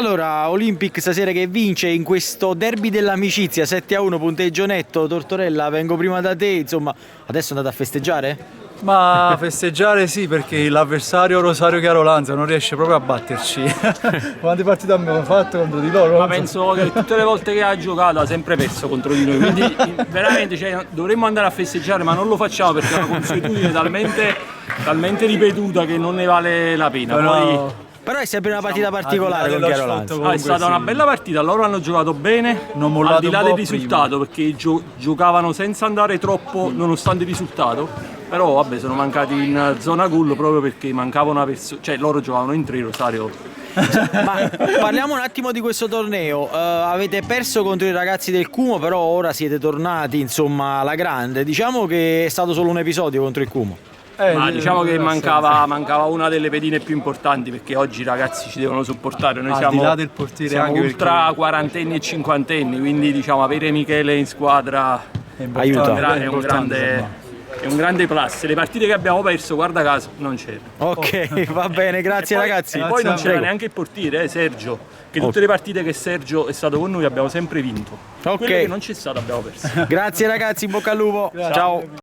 Allora, Olympic stasera che vince in questo derby dell'amicizia 7-1, punteggio netto. Tortorella, vengo prima da te, insomma, adesso andate a festeggiare? Ma festeggiare sì, perché l'avversario Rosario Chiarolanza non riesce proprio a batterci. Quante partite abbiamo fatto contro di loro? Ma penso che tutte le volte che ha giocato ha sempre perso contro di noi, quindi veramente dovremmo andare a festeggiare, ma non lo facciamo perché è una consuetudine talmente ripetuta che non ne vale la pena. Però è sempre una partita particolare con Chiarolanza. È stata una bella partita, loro hanno giocato bene, al di là del risultato, perché giocavano senza andare troppo nonostante il risultato. Però vabbè, sono mancati in zona gol proprio perché mancava una persona, cioè loro giocavano in tre, Rosario. Ma parliamo un attimo di questo torneo. Avete perso contro i ragazzi del Cumo, però ora siete tornati insomma alla grande. Diciamo che è stato solo un episodio contro il Cumo. Ma diciamo che mancava una delle pedine più importanti, perché oggi i ragazzi ci devono supportare. Noi siamo, di là del portiere, siamo anche ultra perché... quarantenni e cinquantenni, quindi diciamo avere Michele in squadra aiuta. è un grande plus. Le partite che abbiamo perso, guarda caso, non c'era. Ok, va bene, grazie ragazzi. E poi non c'era neanche il portiere, Sergio, che tutte le partite che Sergio è stato con noi abbiamo sempre vinto. Ok. Quelle che non c'è stato abbiamo perso. Grazie ragazzi, in bocca al lupo. Ciao.